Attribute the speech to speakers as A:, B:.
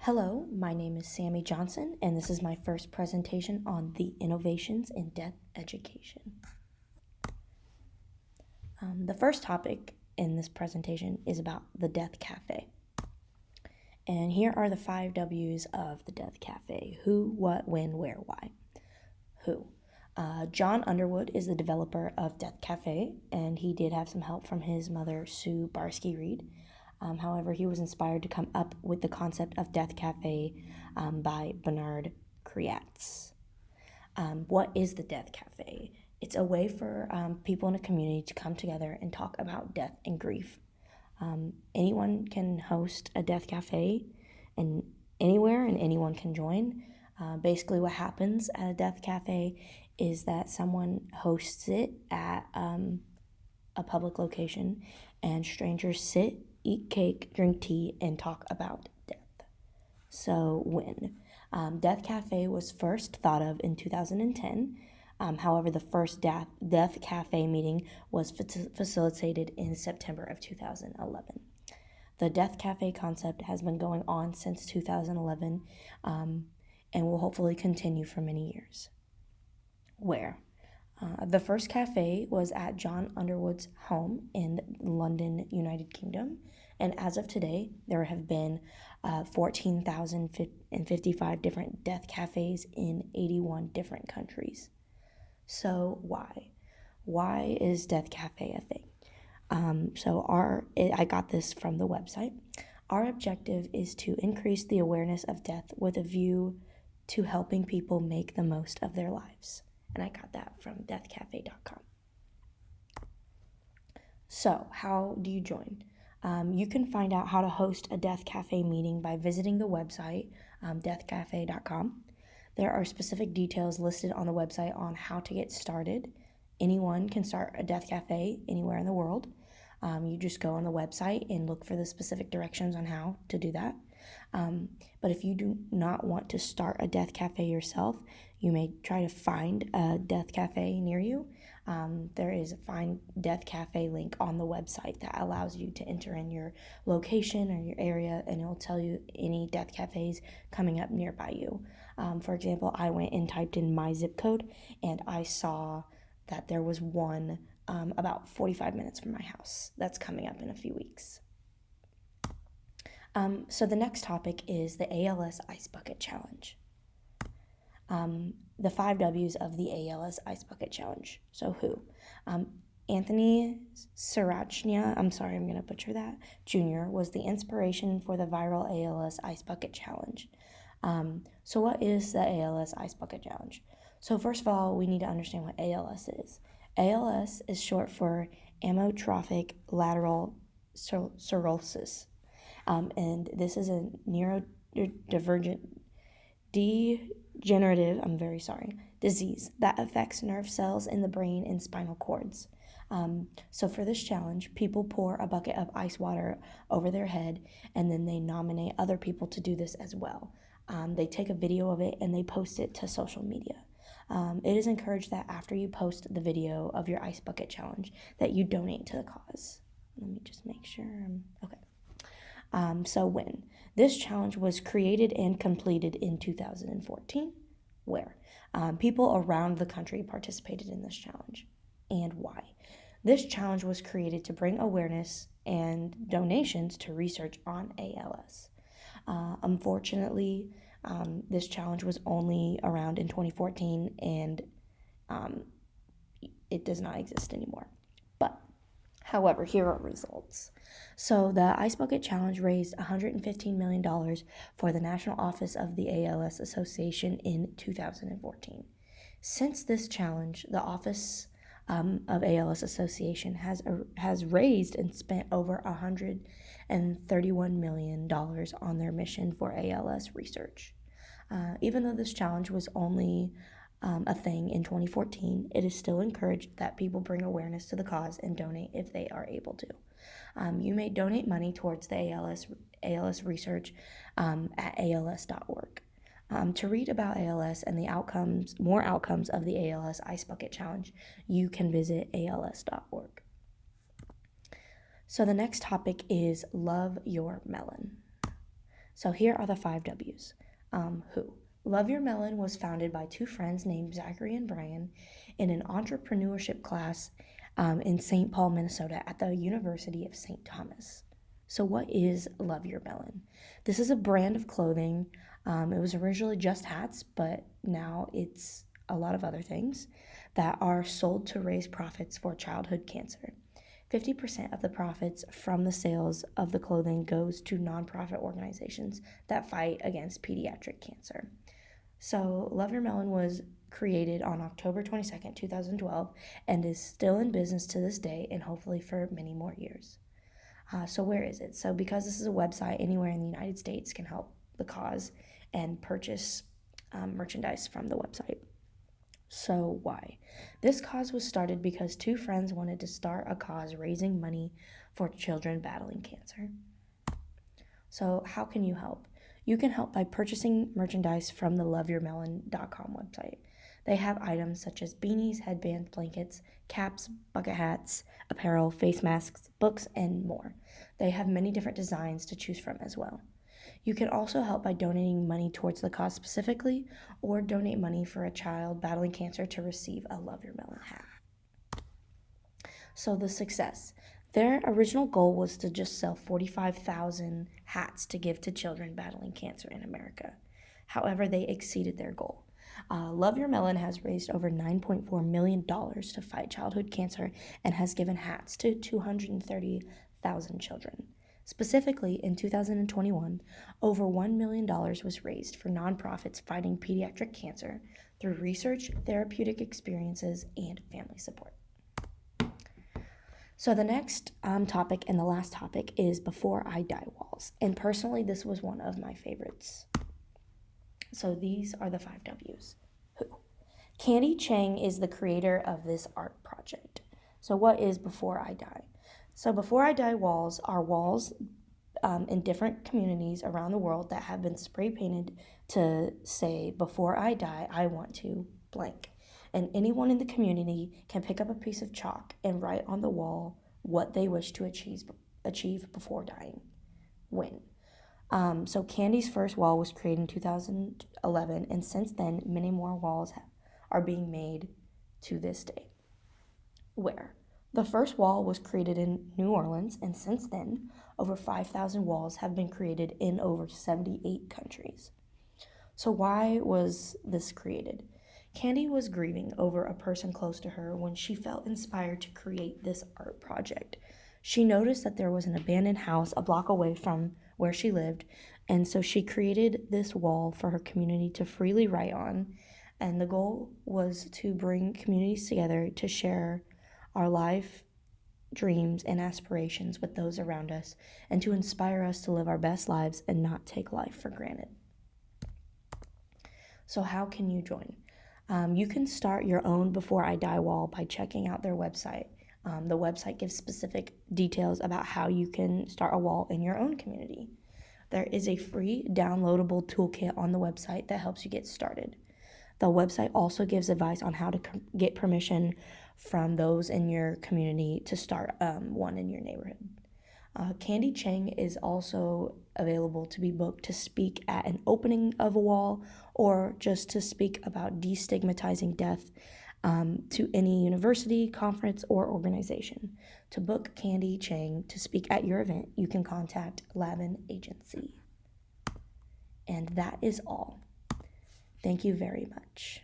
A: Hello, my name is Sammy Johnson, and this is my first presentation on the innovations in death education. The first topic in this presentation is about the Death Cafe. And here are the 5 W's of the Death Cafe: who, what, when, where, why. Who? John Underwood is the developer of Death Cafe, and he did have some help from his mother, Sue Barsky-Reed. However, he was inspired to come up with the concept of Death Cafe by Bernard Kriatz. What is the Death Cafe? It's a way for people in a community to come together and talk about death and grief. Anyone can host a Death Cafe and anywhere, and anyone can join. Basically, what happens at a Death Cafe is that someone hosts it at a public location, and strangers sit, eat cake, drink tea, and talk about death. So when? Death Cafe was first thought of in 2010. However, the first Death Cafe meeting was facilitated in September of 2011. The Death Cafe concept has been going on since 2011 and will hopefully continue for many years. Where? The first cafe was at John Underwood's home in London, United Kingdom, and as of today, there have been 14,055 different death cafes in 81 different countries. So why? Why is Death Cafe a thing? I got this from the website. Our objective is to increase the awareness of death with a view to helping people make the most of their lives. And I got that from deathcafe.com. So, how do you join? You can find out how to host a Death Cafe meeting by visiting the website, deathcafe.com. There are specific details listed on the website on how to get started. Anyone can start a Death Cafe anywhere in the world. You just go on the website and look for the specific directions on how to do that. But if you do not want to start a Death Cafe yourself, you may try to find a Death Cafe near you. There is a Find Death Cafe link on the website that allows you to enter in your location or your area, and it will tell you any Death Cafes coming up nearby you. For example, I went and typed in my zip code, and I saw that there was one about 45 minutes from my house that's coming up in a few weeks. So the next topic is the ALS Ice Bucket Challenge. The 5 W's of the ALS Ice Bucket Challenge. So who? Anthony Sarachnia, I'm sorry, I'm going to butcher that, Jr. was the inspiration for the viral ALS Ice Bucket Challenge. So what is the ALS Ice Bucket Challenge? So first of all, we need to understand what ALS is. ALS is short for amyotrophic lateral sclerosis. And this is a degenerative disease that affects nerve cells in the brain and spinal cords. So for this challenge, people pour a bucket of ice water over their head, and then they nominate other people to do this as well. They take a video of it and they post it to social media. It is encouraged that after you post the video of your ice bucket challenge, that you donate to the cause. Let me just make sure. Okay. So when? This challenge was created and completed in 2014. Where? People around the country participated in this challenge. And why? This challenge was created to bring awareness and donations to research on ALS. Unfortunately, this challenge was only around in 2014, and it does not exist anymore. However, here are results. So the Ice Bucket Challenge raised $115 million for the National Office of the ALS Association in 2014. Since this challenge, the Office of ALS Association has raised and spent over $131 million on their mission for ALS research. Even though this challenge was only a thing in 2014, it is still encouraged that people bring awareness to the cause and donate if they are able to. You may donate money towards the ALS research at als.org. To read about ALS and the more outcomes of the ALS Ice Bucket Challenge, you can visit als.org. So the next topic is Love Your Melon. So here are the 5 W's. Who? Love Your Melon was founded by two friends named Zachary and Brian in an entrepreneurship class in St. Paul, Minnesota at the University of St. Thomas. So what is Love Your Melon? This is a brand of clothing. It was originally just hats, but now it's a lot of other things that are sold to raise profits for childhood cancer. 50% of the profits from the sales of the clothing goes to nonprofit organizations that fight against pediatric cancer. So, Love Your Melon was created on October 22nd, 2012, and is still in business to this day and hopefully for many more years. So, where is it? So, because this is a website, anywhere in the United States can help the cause and purchase merchandise from the website. So, why? This cause was started because two friends wanted to start a cause raising money for children battling cancer. So, how can you help? You can help by purchasing merchandise from the loveyourmelon.com website. They have items such as beanies, headbands, blankets, caps, bucket hats, apparel, face masks, books, and more. They have many different designs to choose from as well. You can also help by donating money towards the cause specifically, or donate money for a child battling cancer to receive a Love Your Melon hat. So the success. Their original goal was to just sell 45,000 hats to give to children battling cancer in America. However, they exceeded their goal. Love Your Melon has raised over $9.4 million to fight childhood cancer and has given hats to 230,000 children. Specifically, in 2021, over $1 million was raised for nonprofits fighting pediatric cancer through research, therapeutic experiences, and family support. So the next topic and the last topic is Before I Die walls. And personally, this was one of my favorites. So these are the 5 W's. Who? Candy Chang is the creator of this art project. So what is Before I Die? So Before I Die walls are walls in different communities around the world that have been spray painted to say, before I die, I want to blank. And anyone in the community can pick up a piece of chalk and write on the wall what they wish to achieve before dying. When? So Candy's first wall was created in 2011, and since then, many more walls are being made to this day. Where? The first wall was created in New Orleans, and since then, over 5,000 walls have been created in over 78 countries. So why was this created? Candy was grieving over a person close to her when she felt inspired to create this art project. She noticed that there was an abandoned house a block away from where she lived, and so she created this wall for her community to freely write on, and the goal was to bring communities together to share our life, dreams, and aspirations with those around us, and to inspire us to live our best lives and not take life for granted. So how can you join? You can start your own Before I Die wall by checking out their website. The website gives specific details about how you can start a wall in your own community. There is a free downloadable toolkit on the website that helps you get started. The website also gives advice on how to get permission from those in your community to start one in your neighborhood. Candy Chang is also available to be booked to speak at an opening of a wall or just to speak about destigmatizing death to any university, conference, or organization. To book Candy Chang to speak at your event, you can contact Lavin Agency. And that is all. Thank you very much.